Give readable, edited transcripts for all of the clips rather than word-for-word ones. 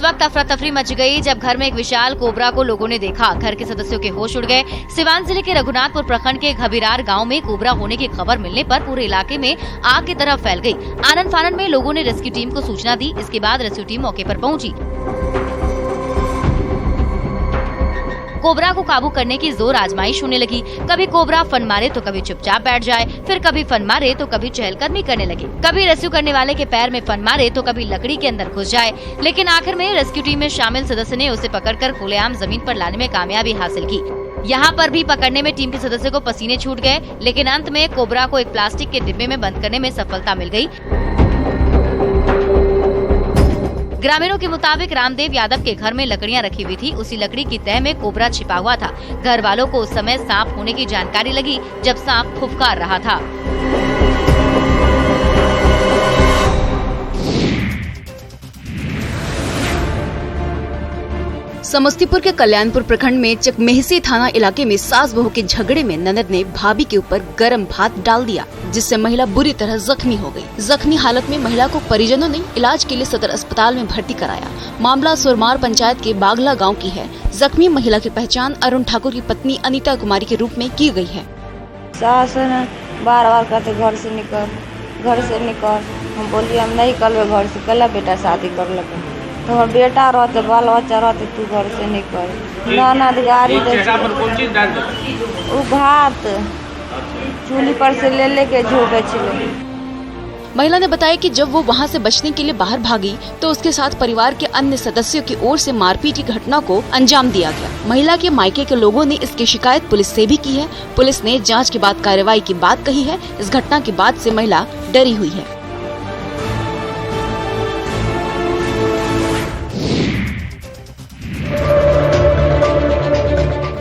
वक्त अफरा तफरी मच गई जब घर में एक विशाल कोबरा को लोगों ने देखा। घर के सदस्यों के होश उड़ गए। सिवान जिले के रघुनाथपुर प्रखंड के घबीरार गांव में कोबरा होने की खबर मिलने पर पूरे इलाके में आग की तरह फैल गई। आनन फानन में लोगों ने रेस्क्यू टीम को सूचना दी। इसके बाद रेस्क्यू टीम मौके पर पहुंची। कोबरा को काबू करने की जोर आजमाइश होने लगी। कभी कोबरा फन मारे तो कभी चुपचाप बैठ जाए, फिर कभी फन मारे तो कभी चहलकदमी करने लगे। कभी रेस्क्यू करने वाले के पैर में फन मारे तो कभी लकड़ी के अंदर घुस जाए। लेकिन आखिर में रेस्क्यू टीम में शामिल सदस्य ने उसे पकड़कर खुलेआम जमीन पर लाने में कामयाबी हासिल की। यहाँ पर भी पकड़ने में टीम के सदस्य को पसीने छूट गए, लेकिन अंत में कोबरा को एक प्लास्टिक के डिब्बे में बंद करने में सफलता मिल गयी। ग्रामीणों के मुताबिक रामदेव यादव के घर में लकड़ियां रखी हुई थी। उसी लकड़ी की तह में कोबरा छिपा हुआ था। घर वालों को उस समय सांप होने की जानकारी लगी जब सांप फुफकार रहा था। समस्तीपुर के कल्याणपुर प्रखंड में चकमेहसी थाना इलाके में सास बहू के झगड़े में ननद ने भाभी के ऊपर गर्म भात डाल दिया, जिससे महिला बुरी तरह जख्मी हो गई। जख्मी हालत में महिला को परिजनों ने इलाज के लिए सदर अस्पताल में भर्ती कराया। मामला सुरमार पंचायत के बागला गांव की है। जख्मी महिला की पहचान अरुण ठाकुर की पत्नी अनीता कुमारी के रूप में की गई है। सास ने बार-बार कहते घर से निकल। हम बोलिए हम नहीं निकलबे घर से। कल बेटा शादी कर लगे तो बेटा रहते बाल बच्चा रहते तू घर से निकल। ननद गाड़ी भात चूल्ही पर से ले के झोंके छिले। महिला ने बताया कि जब वो वहां से बचने के लिए बाहर भागी तो उसके साथ परिवार के अन्य सदस्यों की ओर से मारपीट की घटना को अंजाम दिया गया। महिला के मायके के लोगों ने इसकी शिकायत पुलिस से भी की है। पुलिस ने जांच के बाद कार्रवाई की बात कही है। इस घटना के बाद से महिला डरी हुई है।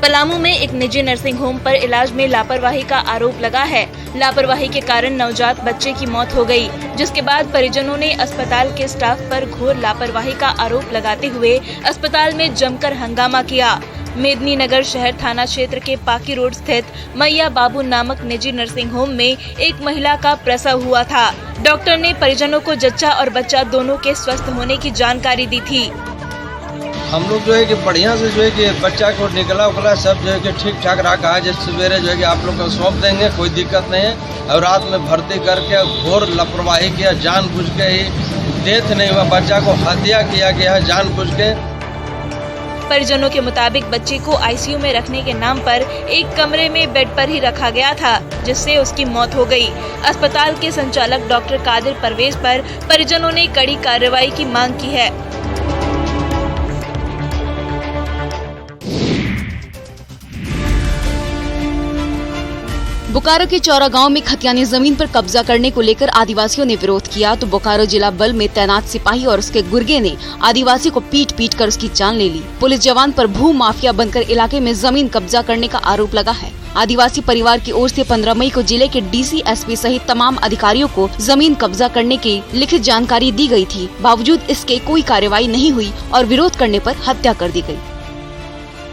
पलामू में एक निजी नर्सिंग होम पर इलाज में लापरवाही का आरोप लगा है। लापरवाही के कारण नवजात बच्चे की मौत हो गई, जिसके बाद परिजनों ने अस्पताल के स्टाफ पर घोर लापरवाही का आरोप लगाते हुए अस्पताल में जमकर हंगामा किया। मेदिनी नगर शहर थाना क्षेत्र के पाकी रोड स्थित मैया बाबू नामक निजी नर्सिंग होम में एक महिला का प्रसव हुआ था। डॉक्टर ने परिजनों को जच्चा और बच्चा दोनों के स्वस्थ होने की जानकारी दी थी। हम लोग जो है कि बढ़िया से जो है कि बच्चा को निकला उकला सब जो है कि ठीक ठाक रहा। कहा जैसे सवेरे जो है कि आप लोग को सौंप देंगे, कोई दिक्कत नहीं है। और रात में भर्ती करके घोर लापरवाही किया, जानबूझ के ही डेथ नहीं हुआ, बच्चा को हत्या किया गया जानबूझ के। परिजनों के मुताबिक बच्चे को आईसीयू में रखने के नाम पर एक कमरे में बेड पर ही रखा गया था, जिससे उसकी मौत हो गई। अस्पताल के संचालक डॉक्टर कादिर परवेज पर परिजनों ने कड़ी कार्रवाई की मांग की है। बोकारो के चौरा गांव में खतियानी जमीन पर कब्जा करने को लेकर आदिवासियों ने विरोध किया तो बोकारो जिला बल में तैनात सिपाही और उसके गुर्गे ने आदिवासी को पीट कर उसकी जान ले ली। पुलिस जवान पर भू माफिया बनकर इलाके में जमीन कब्जा करने का आरोप लगा है। आदिवासी परिवार की ओर से 15 मई को जिले के डीसी, एसपी सहित तमाम अधिकारियों को जमीन कब्जा करने की लिखित जानकारी दी गयी थी। बावजूद इसके कोई कार्रवाई नहीं हुई और विरोध करने पर हत्या कर दी गयी।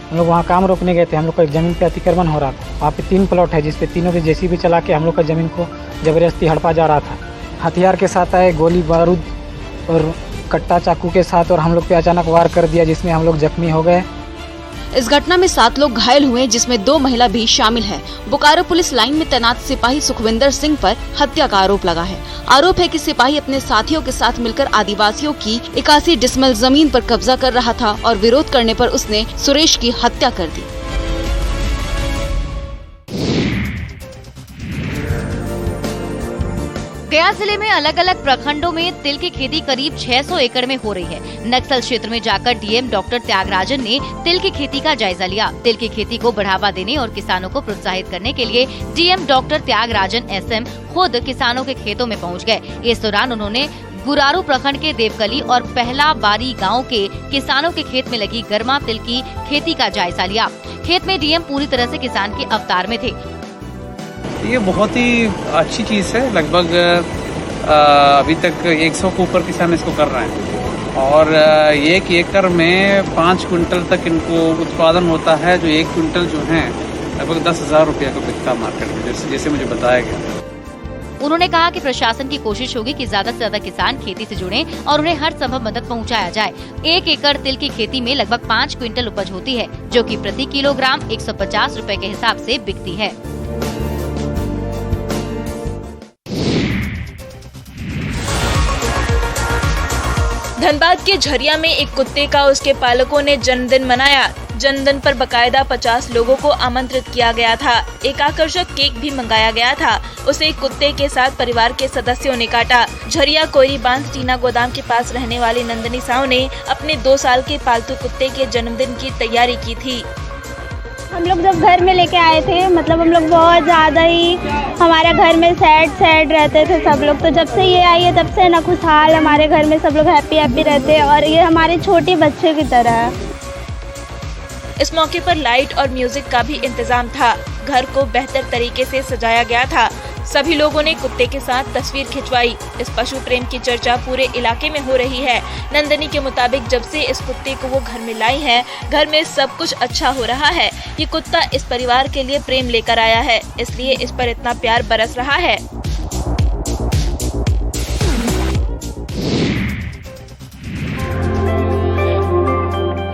हम लोग वहाँ काम रोकने गए थे। हम लोग का एक जमीन पे अतिक्रमण हो रहा था। वहाँ पे 3 प्लॉट है, जिसपे तीनों पे जेसीबी चला के हम लोग का जमीन को जबरदस्ती हड़पा जा रहा था। हथियार के साथ आए, गोली बारूद और कट्टा चाकू के साथ, और हम लोग पे अचानक वार कर दिया, जिसमें हम लोग जख्मी हो गए। इस घटना में 7 लोग घायल हुए, जिसमें 2 महिला भी शामिल है। बोकारो पुलिस लाइन में तैनात सिपाही सुखविंदर सिंह पर हत्या का आरोप लगा है। आरोप है कि सिपाही अपने साथियों के साथ मिलकर आदिवासियों की 81 डिसमिल जमीन पर कब्जा कर रहा था और विरोध करने पर उसने सुरेश की हत्या कर दी। गया जिले में अलग अलग प्रखंडों में तिल की खेती करीब 600 एकड़ में हो रही है। नक्सल क्षेत्र में जाकर डीएम डॉक्टर त्यागराजन ने तिल की खेती का जायजा लिया। तिल की खेती को बढ़ावा देने और किसानों को प्रोत्साहित करने के लिए डीएम डॉक्टर त्यागराजन एसएम खुद किसानों के खेतों में पहुंच गए। इस दौरान उन्होंने गुरारू प्रखंड के देवकली और पहला बारी गांव के किसानों के खेत में लगी गर्मा तिल की खेती का जायजा लिया। खेत में डीएम पूरी तरह से किसान के अवतार में थे। ये बहुत ही अच्छी चीज़ है। लगभग अभी तक 100 के ऊपर किसान इसको कर रहे हैं और 1 एकड़ में 5 क्विंटल तक इनको उत्पादन होता है। जो 1 क्विंटल जो है लगभग 10,000 रुपये को बिकता मार्केट में, जैसे मुझे बताया गया। उन्होंने कहा कि प्रशासन की कोशिश होगी कि ज्यादा से ज्यादा किसान खेती से जुड़ें और उन्हें हर संभव मदद पहुंचाया जाए। 1 एकड़ तिल की खेती में लगभग 5 क्विंटल उपज होती है, जो कि प्रति किलोग्राम 150 रुपए के हिसाब से बिकती है। धनबाद के झरिया में एक कुत्ते का उसके पालकों ने जन्मदिन मनाया। जन्मदिन पर बकायदा 50 लोगों को आमंत्रित किया गया था। एक आकर्षक केक भी मंगाया गया था। उसे कुत्ते के साथ परिवार के सदस्यों ने काटा। झरिया कोयरी बांध टीना गोदाम के पास रहने वाली नंदनी साहू ने अपने 2 साल के पालतू कुत्ते के जन्मदिन की तैयारी की थी। हम लोग जब घर में लेके आए थे, मतलब हम लोग बहुत ज़्यादा ही हमारे घर में सैड रहते थे सब लोग। तो जब से ये आई है तब से ना खुशहाल हमारे घर में सब लोग हैप्पी रहते हैं और ये हमारे छोटे बच्चे की तरह है। इस मौके पर लाइट और म्यूजिक का भी इंतजाम था। घर को बेहतर तरीके से सजाया गया था। सभी लोगों ने कुत्ते के साथ तस्वीर खिंचवाई। इस पशु प्रेम की चर्चा पूरे इलाके में हो रही है। नंदनी के मुताबिक जब से इस कुत्ते को वो घर में लाई है, घर में सब कुछ अच्छा हो रहा है। ये कुत्ता इस परिवार के लिए प्रेम लेकर आया है, इसलिए इस पर इतना प्यार बरस रहा है।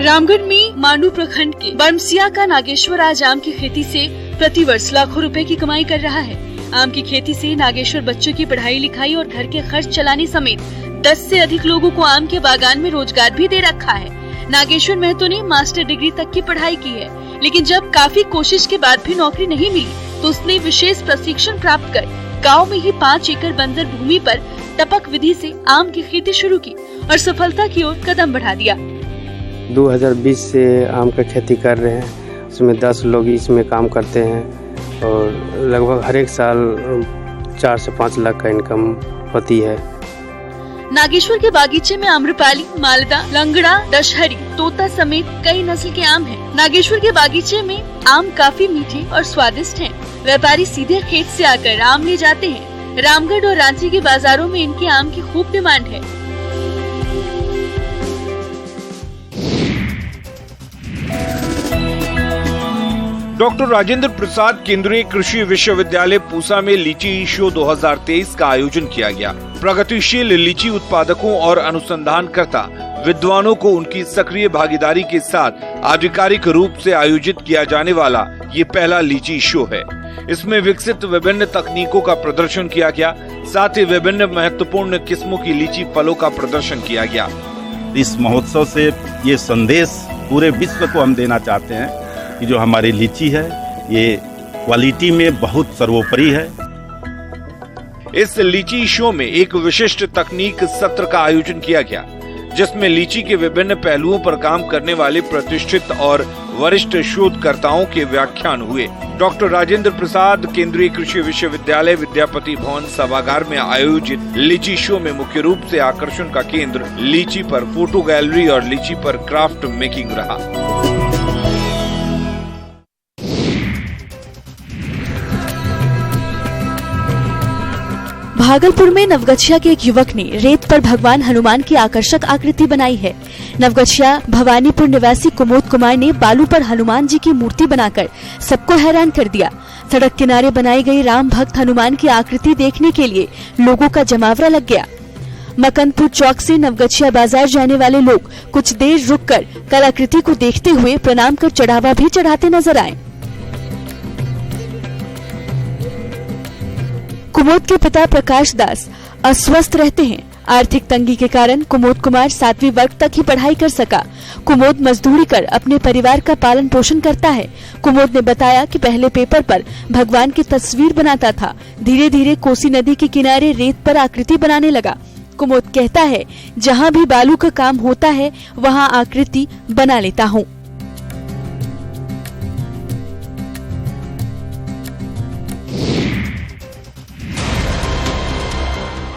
रामगढ़ में मांडू प्रखंड के बरमसिया का नागेश्वर आज आम की खेती से प्रतिवर्ष लाखों रुपए की कमाई कर रहा है। आम की खेती से नागेश्वर बच्चों की पढ़ाई लिखाई और घर के खर्च चलाने समेत 10 से अधिक लोगों को आम के बागान में रोजगार भी दे रखा है। नागेश्वर महतो ने मास्टर डिग्री तक की पढ़ाई की है, लेकिन जब काफी कोशिश के बाद भी नौकरी नहीं मिली तो उसने विशेष प्रशिक्षण प्राप्त कर गाँव में ही 5 एकड़ बंजर भूमि पर टपक विधि से आम की खेती शुरू की और सफलता की ओर कदम बढ़ा दिया। 2020 से आम का खेती कर रहे हैं, उसमें 10 लोग इसमें काम करते हैं और लगभग हर एक साल 4 से 5 लाख का इनकम होती है। नागेश्वर के बागीचे में आम्रपाली, मालदा, लंगड़ा, दशहरी, तोता समेत कई नस्ल के आम हैं। नागेश्वर के बागीचे में आम काफी मीठे और स्वादिष्ट हैं। व्यापारी सीधे खेत से आकर आम ले जाते हैं। रामगढ़ और रांची के बाजारों में इनके आम की खूब डिमांड है। डॉक्टर राजेंद्र प्रसाद केंद्रीय कृषि विश्वविद्यालय पूसा में लीची शो 2023 का आयोजन किया गया। प्रगतिशील लीची उत्पादकों और अनुसंधानकर्ता विद्वानों को उनकी सक्रिय भागीदारी के साथ आधिकारिक रूप से आयोजित किया जाने वाला ये पहला लीची शो है। इसमें विकसित विभिन्न तकनीकों का प्रदर्शन किया गया, साथ ही विभिन्न महत्वपूर्ण किस्मों की लीची फलों का प्रदर्शन किया गया। इस महोत्सव से ये संदेश पूरे विश्व को हम देना चाहते हैं कि जो हमारी लीची है ये क्वालिटी में बहुत सर्वोपरि है। इस लीची शो में एक विशिष्ट तकनीक सत्र का आयोजन किया गया, जिसमें लीची के विभिन्न पहलुओं पर काम करने वाले प्रतिष्ठित और वरिष्ठ शोधकर्ताओं के व्याख्यान हुए। डॉक्टर राजेंद्र प्रसाद केंद्रीय कृषि विश्वविद्यालय विद्यापति भवन सभागार में आयोजित लीची शो में मुख्य रूप से आकर्षण का केंद्र लीची पर फोटो गैलरी और लीची पर क्राफ्ट मेकिंग रहा। भागलपुर में नवगछिया के एक युवक ने रेत पर भगवान हनुमान की आकर्षक आकृति बनाई है। नवगछिया भवानीपुर निवासी कुमोद कुमार ने बालू पर हनुमान जी की मूर्ति बनाकर सबको हैरान कर दिया। सड़क किनारे बनाई गई राम भक्त हनुमान की आकृति देखने के लिए लोगों का जमावड़ा लग गया। मकनपुर चौक से नवगछिया बाजार जाने वाले लोग कुछ देर रुककर कलाकृति को देखते हुए प्रणाम कर चढ़ावा भी चढ़ाते नजर आए। कुमोद के पिता प्रकाश दास अस्वस्थ रहते हैं। आर्थिक तंगी के कारण कुमोद कुमार 7वीं वर्ग तक ही पढ़ाई कर सका। कुमोद मजदूरी कर अपने परिवार का पालन पोषण करता है। कुमोद ने बताया कि पहले पेपर पर भगवान की तस्वीर बनाता था, धीरे धीरे कोसी नदी के किनारे रेत पर आकृति बनाने लगा। कुमोद कहता है, जहाँ भी बालू का काम होता है वहाँ आकृति बना लेता हूँ।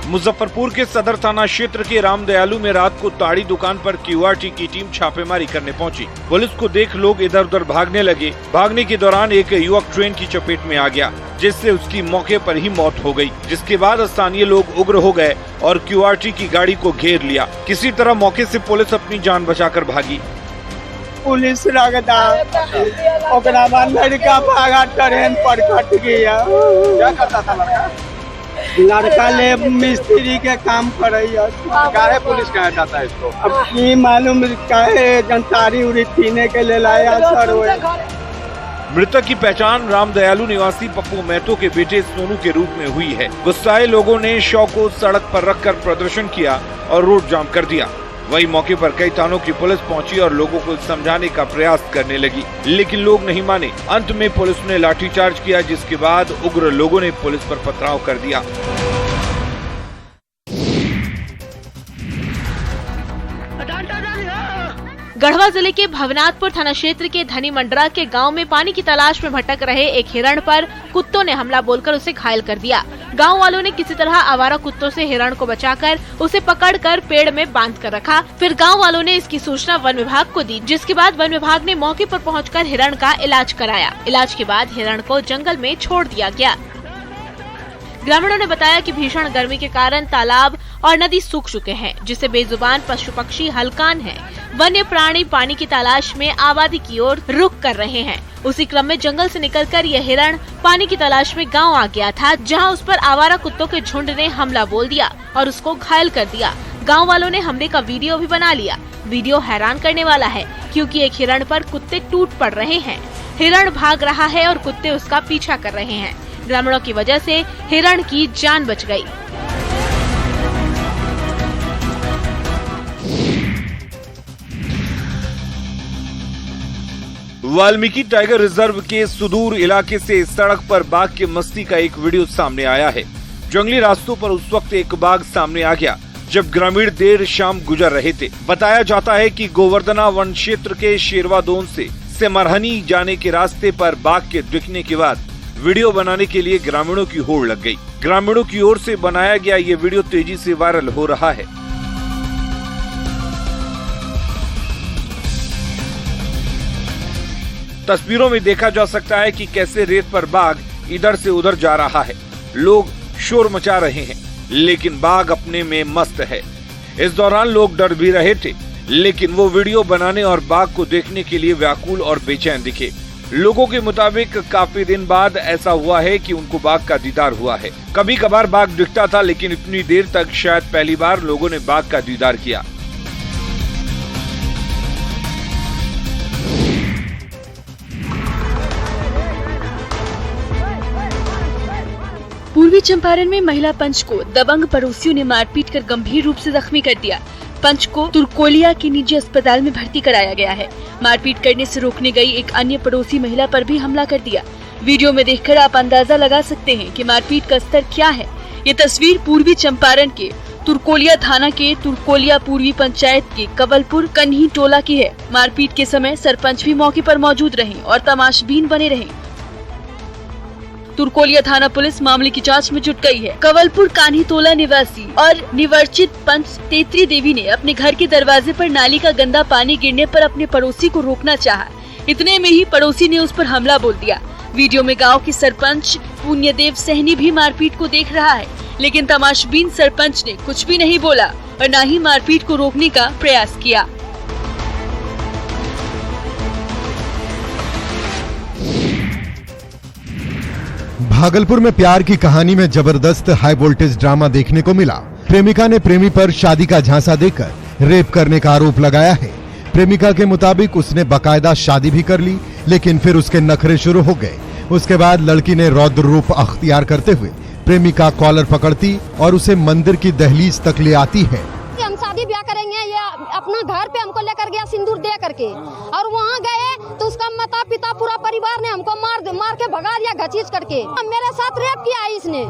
मुजफ्फरपुर के सदर थाना क्षेत्र के रामदयालु में रात को ताड़ी दुकान पर क्यूआरटी की टीम छापेमारी करने पहुंची। पुलिस को देख लोग इधर उधर भागने लगे। भागने के दौरान एक युवक ट्रेन की चपेट में आ गया, जिससे उसकी मौके पर ही मौत हो गई। जिसके बाद स्थानीय लोग उग्र हो गए और क्यूआरटी की गाड़ी को घेर लिया। किसी तरह मौके से पुलिस अपनी जान बचाकर भागी। पुलिस लगता लड़का भागा ट्रेन पर कट गया। क्या करता था लड़का? लड़का ले मिस्त्री के काम करैया। काहे पुलिस कहा जाता है इसको? अब की मालूम काहे जनतारी उरी पीने के ले लाया सर हुए। मृतक की पहचान रामदयालु निवासी पप्पू महतो के बेटे सोनू के रूप में हुई है। गुस्साए लोगों ने शव को सड़क पर रखकर प्रदर्शन किया और रोड जाम कर दिया। वही मौके पर कई थानों की पुलिस पहुंची और लोगों को समझाने का प्रयास करने लगी, लेकिन लोग नहीं माने। अंत में पुलिस ने लाठीचार्ज किया, जिसके बाद उग्र लोगों ने पुलिस पर पथराव कर दिया। गढ़वा जिले के भवनाथपुर थाना क्षेत्र के धनी मंडरा के गांव में पानी की तलाश में भटक रहे एक हिरण पर कुत्तों ने हमला बोलकर उसे घायल कर दिया। गांव वालों ने किसी तरह आवारा कुत्तों से हिरण को बचाकर उसे पकड़कर पेड़ में बांध कर रखा। फिर गांव वालों ने इसकी सूचना वन विभाग को दी, जिसके बाद वन विभाग ने मौके पर पहुंचकर हिरण का इलाज कराया। इलाज के बाद हिरण को जंगल में छोड़ दिया गया। ग्रामीणों ने बताया कि भीषण गर्मी के कारण तालाब और नदी सूख चुके हैं, जिससे बेजुबान पशु पक्षी हलकान हैं। वन्य प्राणी पानी की तलाश में आबादी की ओर रुख कर रहे हैं। उसी क्रम में जंगल से निकलकर यह हिरण पानी की तलाश में गांव आ गया था, जहां उस पर आवारा कुत्तों के झुंड ने हमला बोल दिया और उसको घायल कर दिया। गांव वालों ने हमले का वीडियो भी बना लिया। वीडियो हैरान करने वाला है, क्योंकि एक हिरण पर कुत्ते टूट पड़ रहे हैं। हिरण भाग रहा है और कुत्ते उसका पीछा कर रहे हैं। ग्रामीणों की वजह से हिरण की जान बच गई। वाल्मीकि टाइगर रिजर्व के सुदूर इलाके से सड़क पर बाघ के मस्ती का एक वीडियो सामने आया है। जंगली रास्तों पर उस वक्त एक बाघ सामने आ गया जब ग्रामीण देर शाम गुजर रहे थे। बताया जाता है कि गोवर्धना वन क्षेत्र के शेरवादोन से मरहनी जाने के रास्ते पर बाघ के दिखने के बाद वीडियो बनाने के लिए ग्रामीणों की होड़ लग गई। ग्रामीणों की ओर से बनाया गया ये वीडियो तेजी से वायरल हो रहा है। तस्वीरों में देखा जा सकता है कि कैसे रेत पर बाघ इधर से उधर जा रहा है। लोग शोर मचा रहे हैं, लेकिन बाघ अपने में मस्त है। इस दौरान लोग डर भी रहे थे, लेकिन वो वीडियो बनाने और बाघ को देखने के लिए व्याकुल और बेचैन दिखे। लोगों के मुताबिक काफी दिन बाद ऐसा हुआ है कि उनको बाघ का दीदार हुआ है। कभी कभार बाघ दिखता था, लेकिन इतनी देर तक शायद पहली बार लोगों ने बाघ का दीदार किया। पूर्वी चंपारण में महिला पंच को दबंग पड़ोसियों ने मारपीट कर गंभीर रूप से जख्मी कर दिया। पंच को तुर्कोलिया के निजी अस्पताल में भर्ती कराया गया है। मारपीट करने से रोकने गई एक अन्य पड़ोसी महिला पर भी हमला कर दिया। वीडियो में देखकर आप अंदाजा लगा सकते हैं कि मारपीट का स्तर क्या है। ये तस्वीर पूर्वी चंपारण के तुर्कोलिया थाना के तुर्कोलिया पूर्वी पंचायत के कवलपुर कन्ही टोला की है। मारपीट के समय सरपंच भी मौके पर मौजूद रहे और तमाशबीन बने रहे। तुर्कोलिया थाना पुलिस मामले की जांच में जुट गई है। कवलपुर कान्ही टोला निवासी और निवर्चित पंच तेत्री देवी ने अपने घर के दरवाजे पर नाली का गंदा पानी गिरने पर अपने पड़ोसी को रोकना चाहा। इतने में ही पड़ोसी ने उस पर हमला बोल दिया। वीडियो में गांव के सरपंच पुण्यदेव सहनी भी मारपीट को देख रहा है, लेकिन तमाशबीन सरपंच ने कुछ भी नहीं बोला और न ही मारपीट को रोकने का प्रयास किया। भागलपुर में प्यार की कहानी में जबरदस्त हाई वोल्टेज ड्रामा देखने को मिला। प्रेमिका ने प्रेमी पर शादी का झांसा देकर रेप करने का आरोप लगाया है। प्रेमिका के मुताबिक उसने बाकायदा शादी भी कर ली, लेकिन फिर उसके नखरे शुरू हो गए। उसके बाद लड़की ने रौद्र रूप अख्तियार करते हुए प्रेमिका कॉलर पकड़ती और उसे मंदिर की दहलीज तक ले आती है। हम शादी ब्याह करेंगे, ये अपना घर पे हमको लेकर गया सिंदूर दे करके, और वहाँ गए तो उसका माता पिता पूरा परिवार ने हमको मार के भगा दिया घसीट करके। मेरे साथ रेप किया इसने,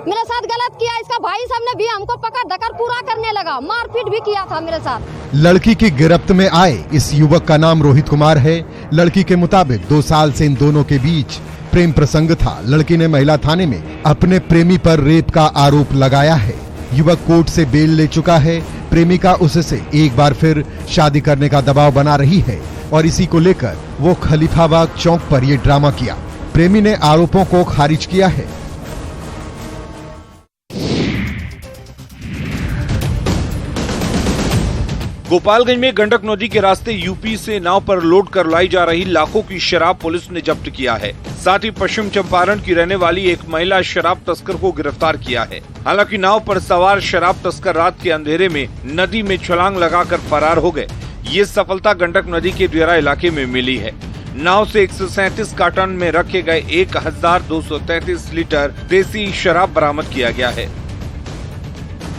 मेरे साथ गलत किया। इसका भाई साहब ने भी हमको पकड़ धकर पूरा करने लगा, मारपीट भी किया था मेरे साथ। लड़की की गिरफ्त में आए इस युवक का नाम रोहित कुमार है। लड़की के मुताबिक 2 साल से इन दोनों के बीच प्रेम प्रसंग था। लड़की ने महिला थाने में अपने प्रेमी पर रेप का आरोप लगाया है। युवक कोर्ट से बेल ले चुका है। प्रेमिका उससे एक बार फिर शादी करने का दबाव बना रही है और इसी को लेकर वो खलीफाबाग चौक पर ये ड्रामा किया। प्रेमी ने आरोपों को खारिज किया है। गोपालगंज में गंडक नदी के रास्ते यूपी से नाव पर लोड कर लाई जा रही लाखों की शराब पुलिस ने जब्त किया है। साथ ही पश्चिम चंपारण की रहने वाली एक महिला शराब तस्कर को गिरफ्तार किया है। हालांकि नाव पर सवार शराब तस्कर रात के अंधेरे में नदी में छलांग लगाकर फरार हो गए। ये सफलता गंडक नदी के दियारा इलाके में मिली है। नाव से 137 कार्टन में रखे गए 1233 लीटर देसी शराब बरामद किया गया है।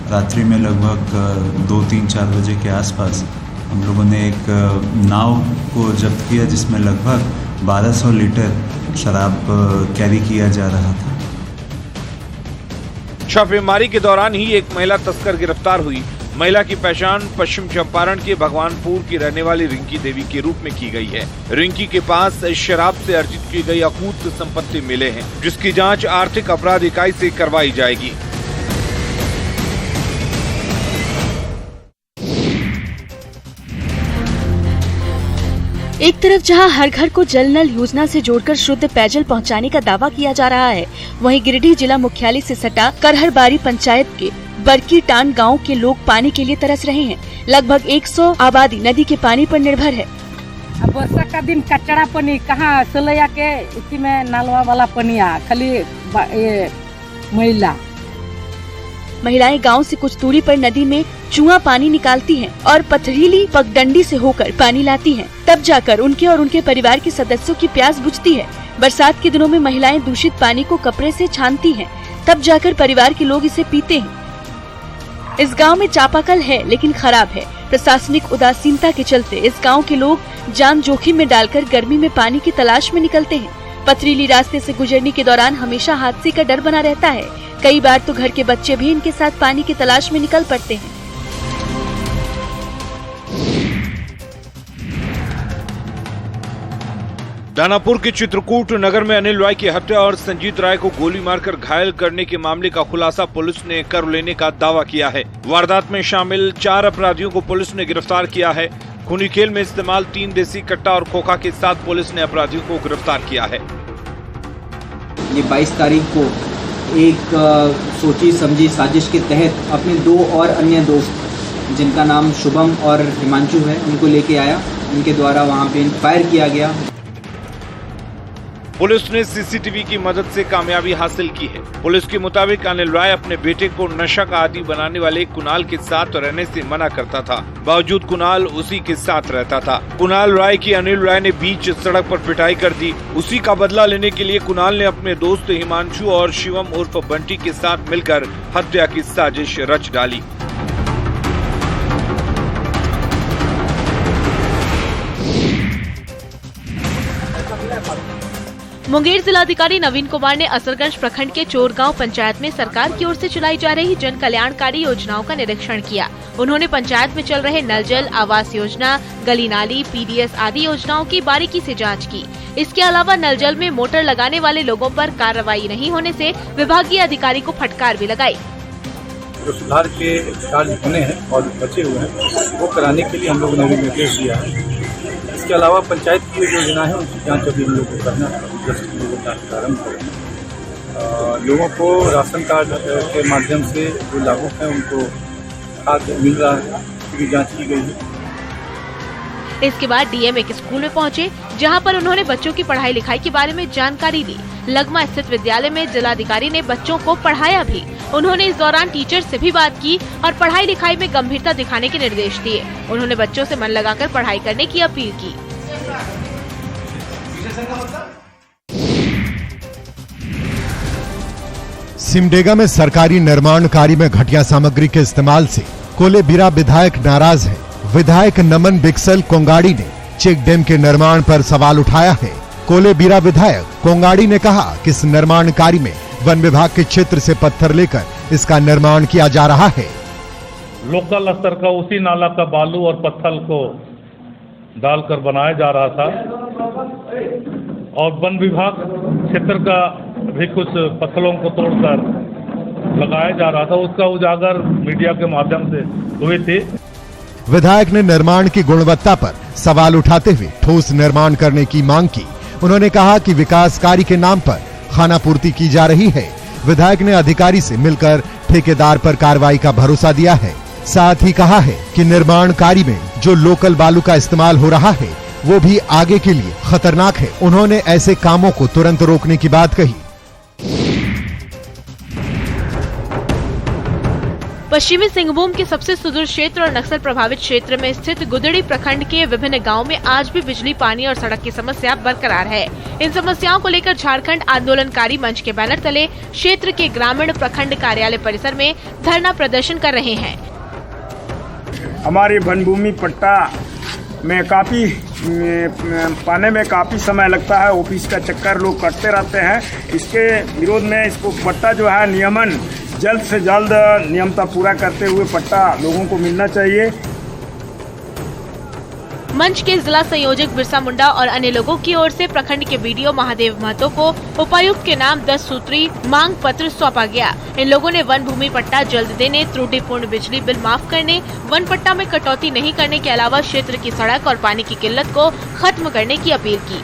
रात्रि में लगभग 2-3-4 बजे के आसपास हम लोगों ने एक नाव को जब्त किया जिसमें लगभग 1200 लीटर शराब कैरी किया जा रहा था। छापेमारी के दौरान ही एक महिला तस्कर गिरफ्तार हुई। महिला की पहचान पश्चिम चंपारण के भगवानपुर की रहने वाली रिंकी देवी के रूप में की गई है। रिंकी के पास शराब से अर्जित की गई अकूत संपत्ति मिले हैं, जिसकी जांच आर्थिक अपराध इकाई से करवाई जाएगी। एक तरफ जहां हर घर को जल नल योजना से जोड़कर शुद्ध पेयजल पहुंचाने का दावा किया जा रहा है, वहीं गिरिडीह जिला मुख्यालय से सटा करहरबारी पंचायत के बरकी टान गांव के लोग पानी के लिए तरस रहे हैं। लगभग 100 आबादी नदी के पानी पर निर्भर है। अब वर्षा का दिन कचरा पानी कहाँ सोलैया के इसी में नालवा वाला पानी खाली ये महिलाएं गांव से कुछ दूरी पर नदी में चुआ पानी निकालती हैं और पथरीली पगडंडी से होकर पानी लाती हैं। तब जाकर उनके और उनके परिवार के सदस्यों की प्यास बुझती है। बरसात के दिनों में महिलाएं दूषित पानी को कपड़े से छानती हैं, तब जाकर परिवार के लोग इसे पीते हैं। इस गांव में चापाकल है लेकिन खराब है। प्रशासनिक उदासीनता के चलते इस गांव के लोग जान जोखिम में डालकर गर्मी में पानी की तलाश में निकलते हैं। पथरीली रास्ते से गुजरने के दौरान हमेशा हादसे का डर बना रहता है। कई बार तो घर के बच्चे भी इनके साथ पानी की तलाश में निकल पड़ते हैं। दानापुर के चित्रकूट नगर में अनिल राय की हत्या और संजीत राय को गोली मारकर घायल करने के मामले का खुलासा पुलिस ने कर लेने का दावा किया है। वारदात में शामिल 4 अपराधियों को पुलिस ने गिरफ्तार किया है। खूनी खेल में इस्तेमाल 3 देसी कट्टा और खोखा के साथ पुलिस ने अपराधियों को गिरफ्तार किया है। ये 22 तारीख को एक सोची समझी साजिश के तहत अपने 2 और अन्य दोस्त जिनका नाम शुभम और हिमांशु है, उनको लेके आया। उनके द्वारा वहां पे फायर किया गया। पुलिस ने सीसीटीवी की मदद से कामयाबी हासिल की है। पुलिस के मुताबिक अनिल राय अपने बेटे को नशा का आदी बनाने वाले कुणाल के साथ रहने से मना करता था, बावजूद कुणाल उसी के साथ रहता था। कुणाल राय की अनिल राय ने बीच सड़क पर पिटाई कर दी। उसी का बदला लेने के लिए कुणाल ने अपने दोस्त हिमांशु और शिवम उर्फ बंटी के साथ मिलकर हत्या की साजिश रच डाली। मुंगेर जिलाधिकारी नवीन कुमार ने असरगंज प्रखंड के चोरगांव पंचायत में सरकार की ओर से चलाई जा रही जन कल्याणकारी योजनाओं का निरीक्षण किया। उन्होंने पंचायत में चल रहे नल जल, आवास योजना, गली नाली, पीडीएस आदि योजनाओं की बारीकी से जांच की। इसके अलावा नल जल में मोटर लगाने वाले लोगों पर कार्रवाई नहीं होने से विभागीय अधिकारी को फटकार भी लगाई। जो सुधार के कार्य होने हैं और बचे हुए हैं वो कराने के लिए हम लोगों ने निर्देश दिया है। इसके अलावा पंचायत की योजना है उनकी जांच अभी हम लोग को करना प्रारंभ करेंगे। लोगों को राशन कार्ड के माध्यम से जो लाभुक हैं उनको खाद्य मिल रहा है, उसकी जांच की गई है। इसके बाद डीएम एक स्कूल में पहुंचे, जहां पर उन्होंने बच्चों की पढ़ाई लिखाई के बारे में जानकारी दी। लगमा स्थित विद्यालय में जिलाधिकारी ने बच्चों को पढ़ाया भी। उन्होंने इस दौरान टीचर से भी बात की और पढ़ाई लिखाई में गंभीरता दिखाने के निर्देश दिए। उन्होंने बच्चों से मन लगाकर पढ़ाई करने की अपील की। सिमडेगा में सरकारी निर्माण कार्य में घटिया सामग्री के इस्तेमाल से कोलेबिरा विधायक नाराज है। विधायक नमन बिक्सल कोंगाड़ी ने चेक डैम के निर्माण पर सवाल उठाया है। कोलेबिरा विधायक कोंगाड़ी ने कहा कि इस निर्माण कार्य में वन विभाग के क्षेत्र से पत्थर लेकर इसका निर्माण किया जा रहा है। लोकल स्तर का उसी नाला का बालू और पत्थर को डालकर बनाया जा रहा था और वन विभाग क्षेत्र का भी कुछ पत्थरों को तोड़कर लगाया जा रहा था। उसका उजागर मीडिया के माध्यम से हुए थे। विधायक ने निर्माण की गुणवत्ता पर सवाल उठाते हुए ठोस निर्माण करने की मांग की। उन्होंने कहा कि विकास कार्य के नाम पर खानापूर्ति की जा रही है। विधायक ने अधिकारी से मिलकर ठेकेदार पर कार्रवाई का भरोसा दिया है। साथ ही कहा है कि निर्माण कार्य में जो लोकल बालू का इस्तेमाल हो रहा है वो भी आगे के लिए खतरनाक है। उन्होंने ऐसे कामों को तुरंत रोकने की बात कही। पश्चिमी सिंहभूम के सबसे सुदूर क्षेत्र और नक्सल प्रभावित क्षेत्र में स्थित गुदड़ी प्रखंड के विभिन्न गांवों में आज भी बिजली, पानी और सड़क की समस्या बरकरार है। इन समस्याओं को लेकर झारखंड आंदोलनकारी मंच के बैनर तले क्षेत्र के ग्रामीण प्रखंड कार्यालय परिसर में धरना प्रदर्शन कर रहे हैं। हमारी वन भूमि पट्टा में काफी पाने में काफी समय लगता है। ऑफिस का चक्कर लोग करते रहते हैं। इसके विरोध में इसको पट्टा जो है नियमन जल्द से जल्द नियमता पूरा करते हुए पट्टा लोगों को मिलना चाहिए। मंच के जिला संयोजक बिरसा मुंडा और अन्य लोगों की ओर से प्रखंड के बीडीओ महादेव महतो को उपायुक्त के नाम 10 सूत्री मांग पत्र सौंपा गया। इन लोगों ने वन भूमि पट्टा जल्द देने, त्रुटिपूर्ण बिजली बिल माफ करने, वन पट्टा में कटौती नहीं करने के अलावा क्षेत्र की सड़क और पानी की किल्लत को खत्म करने की अपील की।